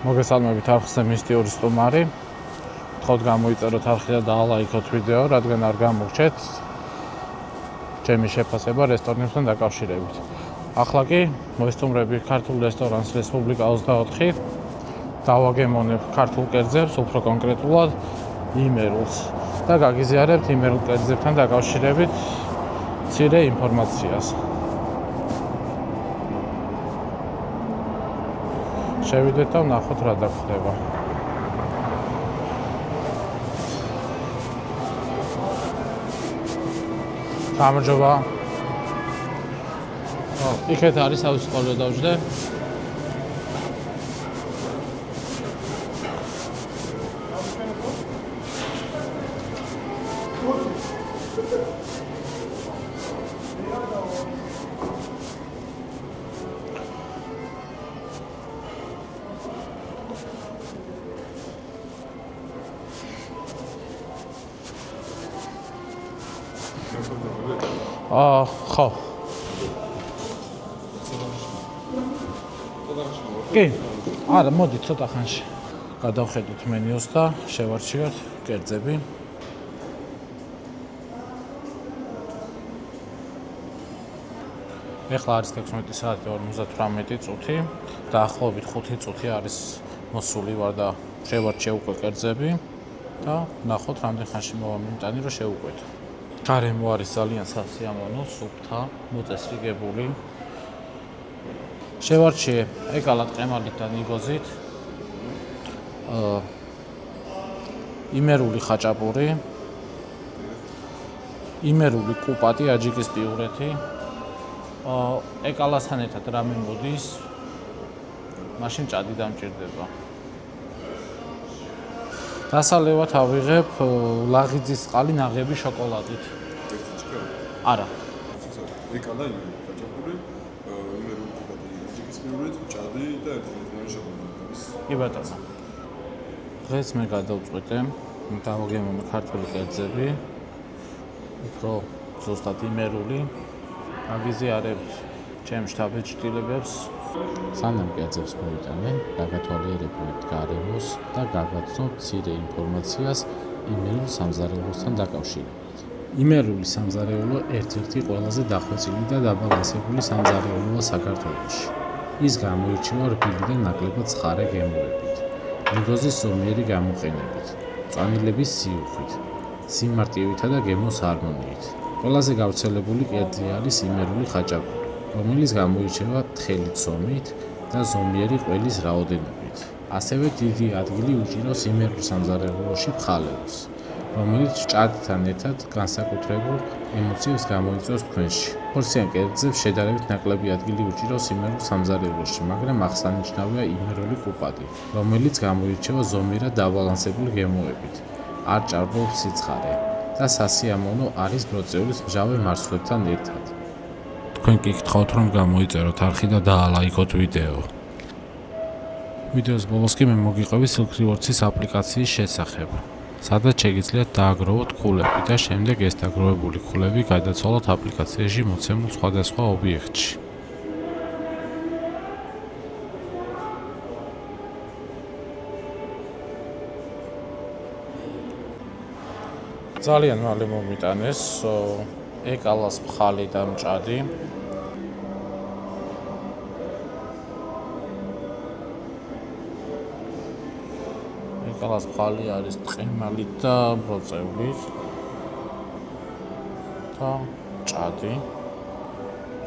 მოგესალმებით არხზე მისტიური სტუმარი. Თქვით გამოიწეროთ არხი და დაალაიქოთ ვიდეო, რადგან არ გამოგჩეთ ჩემი შეფასება რესტორნებთან დაკავშირებით. ახლა კი მოვესტუმრები ქართულ რესტორანს რესპუბლიკა 24. დავაგემონებ ქართულ კერძებს, უფრო კონკრეტულად იმერულს და გაგიზიარებთ იმერულ კერძებთან დაკავშირებით მცირე ინფორმაციას. შევიდეთ და ვნახოთ რა დაგხდება. გამარჯობა. იქეთ არის აუცი ყოლე დავждე. ხო. კი. არა, მოდი ცოტა ხანში. გადავხედოთ მენიუს და შევარჩიოთ კერძები. ეხლა არის 16 საათი 58 წუთი. დაახლოებით 5 წუთი არის მოსული ვარ და შევარჩიე უკვე კერძები და ნახოთ რამდენ ხანში მოვა მინუტანი რომ შევუყვეთ. გარემო არის ძალიან სასიამოვნო, სუფთა, მოწესრიგებული. შევარჩიე ეკალათ ყემალით და ნიგოზით. იმერული ხაჭაპური. იმერული კუპატი აჯიკის პიურეთი. ეკალასთან ერთად რამე მოდის. მაშინ ჭადი დამჭირდება. დასალევად ავიღებ ლაღიძის წყალი ნაღები შოკოლადით. არა. ეკალა ხაჭაპური, იმერული კუპატი, აჯიკის პიურეთი, ჭადი და ერთმანეთთან შოკოლადი. კი ბატონო. დღეს მე გადავწყვეტე დავაგემოვნო ქართული კერძები. უფრო ზუსტად იმერული. აგიზიარებთ ჩემ შთაბეჭდილებებს. სანამ კერძებს მოვიტანე, დაგათვალიერებთ გარემოს და გავაცნობთ მცირე ინფორმაციას იმერულ სამზარეულოსთან დაკავშირებით. იმერული სამზარეულო ერთ-ერთი ყველაზე დახვეწილი და დაბალანსებული სამზარეულოა საქართველოში. ის გამოირჩევა რბილი და ნაკლებად ცხარე გემოებით, ნიგოზის ზომიერი გამოყენებით, მწვანილების სიუხვით, სიმარტივითა და გემოს ჰარმონიით. ყველაზე გავრცელებული კერძი არის იმერული ხაჭაპური, რომელიც გამოირჩევა თხელი ცომით და ზომიერი ყველის რაოდენობით. ასევე დიდი ადგილი უჭირავს იმერულ სამზარეულოში ფხალებს, რომელიც ჭადთან ერთად განსაკუთრებულ ემოციებს გამოიწვევს თქვენში. ხორციან კერძებს შედარებით ნაკლები ადგილი უჭირავს იმერულ სამზარეულოში, მაგრამ აღსანიშნავია იმერული კუპატი, რომელიც გამოირჩევა ზომიერად დაბალანსებული გემოებით, არ ჭარბობს სიცხარე და სასიამოვნო არის ბროწეულის მჟავე მარცვლებთან ერთად. თქვენ კი გთხოვთ რომ გამოიწეროთ არხი და დაალაიქოთ ვიდეო. ვიდეოს ბოლოს კი მე მოგიყვები Silk Rewards-ის აპლიკაციის შესახებ, სადაც შეგიძლიათ დააგროვოთ ქულები და შემდეგ ეს დაგროვებული ქულები გადაცვალოთ აპლიკაციაში მოცემულ სხვადასხვა ობიექტში. ძალიან მალე მომიტანეს ეკალას ფხალი და მჭადი. ეკალას ფხალი არის ტყემალით და ბროწეულით და ჭადი.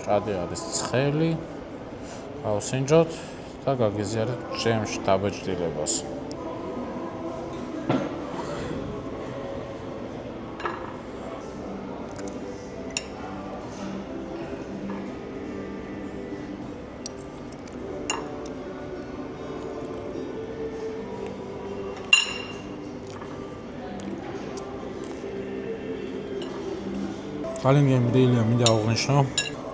ჭადი არის ცხელი. გავსინჯოთ და გაგიზიარებთ ჩემ შთაბეჭდილებას. ძალიან გემრიელია, მინდა აღვნიშნო.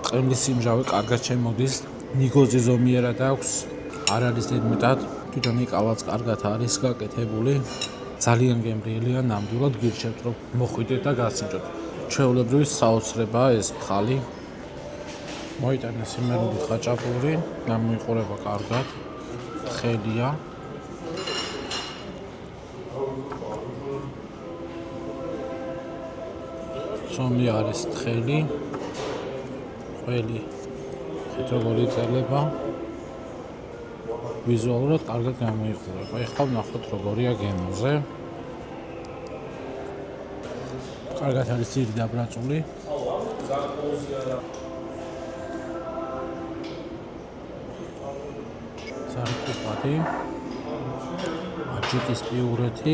ყემლის სიმჟავე კარგად შემოდის, ნიგოზი ზომიერად აქვს, არ არის ზედმეტად, თვითონ ეკალაც კარგად არის გაკეთებული. ძალიან გემრიელია, ნამდვილად გირჩევთ რომ მოხვიდეთ და გასინჯოთ. ჩვეულებრივი საოცრებაა ეს ფხალი. მოიტანეს იმერული ხაჭაპური, გამოიყურება კარგად, თხელია, სომი არის თხელი. ყველი როგორი წერლება. ვიზუალურად კარგად გამოიყურება. ეხლა ვნახოთ როგორია გემოზე. კარგად არის ძირი დაბრაწული. სარკუპატი. აჯიკის პიურეთი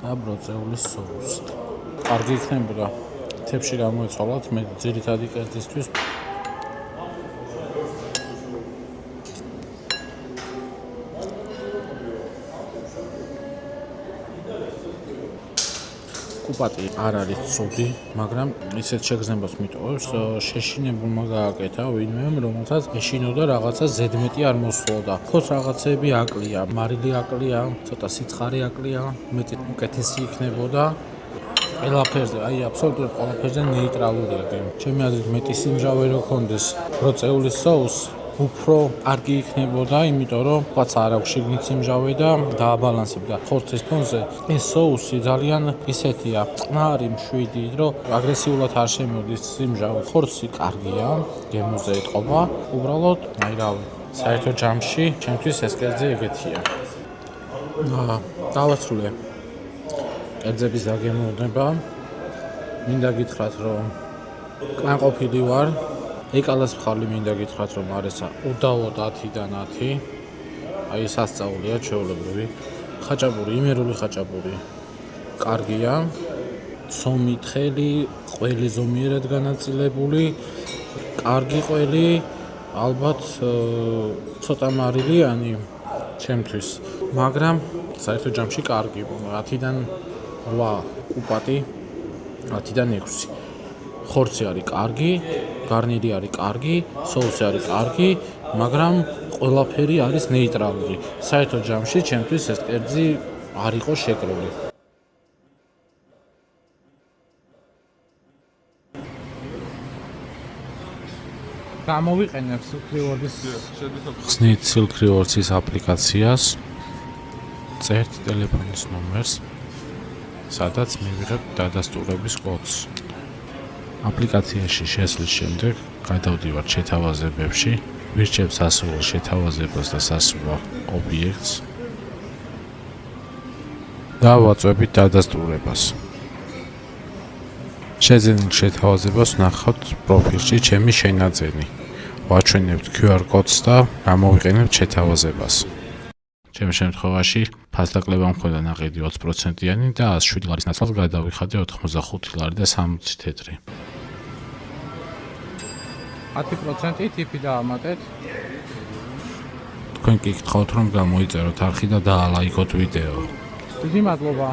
და ბროწეულის соуსი. კარგი იქნებოდა თებში გამოეცვალათ მე ძირითადი კერძისთვის. კუპატი არ არის ცუდი, მაგრამ ისეთ შეგრძნებას მიტოვებს, შეშინებულმა გააკეთა ვინმემ, რომელსაც ეშინოდა რაღაცა ზედმეტი არ მოსულოდა. ხოს რაღაცები აკლია, მარილი აკლია, ცოტა სიცხარე აკლია, მეტი უკეთესი იქნებოდა. ყველაფერზე, აი აბსოლუტურად ყველაფერზე ნეიტრალურია გემო. ჩემი აზრით მეტი სიმჟავე რო ქონდეს ბროწეულის соуსი უფრო კარგი იქნებოდა, იმიტომ რომ ყაც არ აქვს შიგნით სიმჟავე და დააბალანსებდა. ხორცის ფონზე ეს соуსი ძალიან ისეთია, წყნარი, მშვიდი, რომ აგრესიულად არ შემოდის სიმჟავე. ხორცი კარგია, გემოზე ეთყობა. უბრალოდ, აი რავი, საერთო ჯამში ჩემთვის ეს კერძი ეგეთია. დავასრულე კერძების დაგემოვნება. მინდა გითხრათ, რომ კმაყოფილი ვარ. ეკალას მხარი მინდა გითხრათ, რომ არესა უდავოდ 10-დან 10. აი სასწაულია ჩვეულებრივი. ხაჭაპური, იმერული ხაჭაპური. კარგია. ცომი თხელი, ყველი ზომიერად განაწილებული. კარგი ყველი, ალბათ ცოტა მარილიანი ჩემთვის, მაგრამ საერთო ჯამში კარგი. 10-დან 8 კუპატი, 10-დან 6. ხორცი არის კარგი, გარნირი არის კარგი, соуსი არის კარგი, მაგრამ ყველაფერი არის ნეიტრალური. საერთო ჯამში ჩემთვის ეს კერძი არ იყო შეკრული. გამოვიყენებ Silk Rewards-ის ხსნით Silk Rewards-ის აპლიკაციას. წერთ ტელეფონის ნომერს, სადაც მივიღებ დადასტურების კოდს. აპლიკაციაში შესვლის შემდეგ გადავდივარ შეთავაზებებში, ვირჩევ სასურველ შეთავაზებას და სასურველ ობიექტს და ვაწვევით დადასტურებას. შეძენილ შეთავაზებას ვნახავთ პროფილში ჩემი შენაძენი. ვაჩვენებთ QR კოდს და გამოვიყენებთ შეთავაზებას. ჩემ შემთხვევაში ფასდაკლება მქონდა ნაყიდი 20%-იანი და 107 ლარის ნაცვლად გადავიხადე 85 ლარი და 60 თეთრი. 10% ტიპი დაამატეთ. თქვენ კი გითხავთ რომ გამოიწეროთ არხი და დაალაიქოთ ვიდეო. დიდი მადლობა.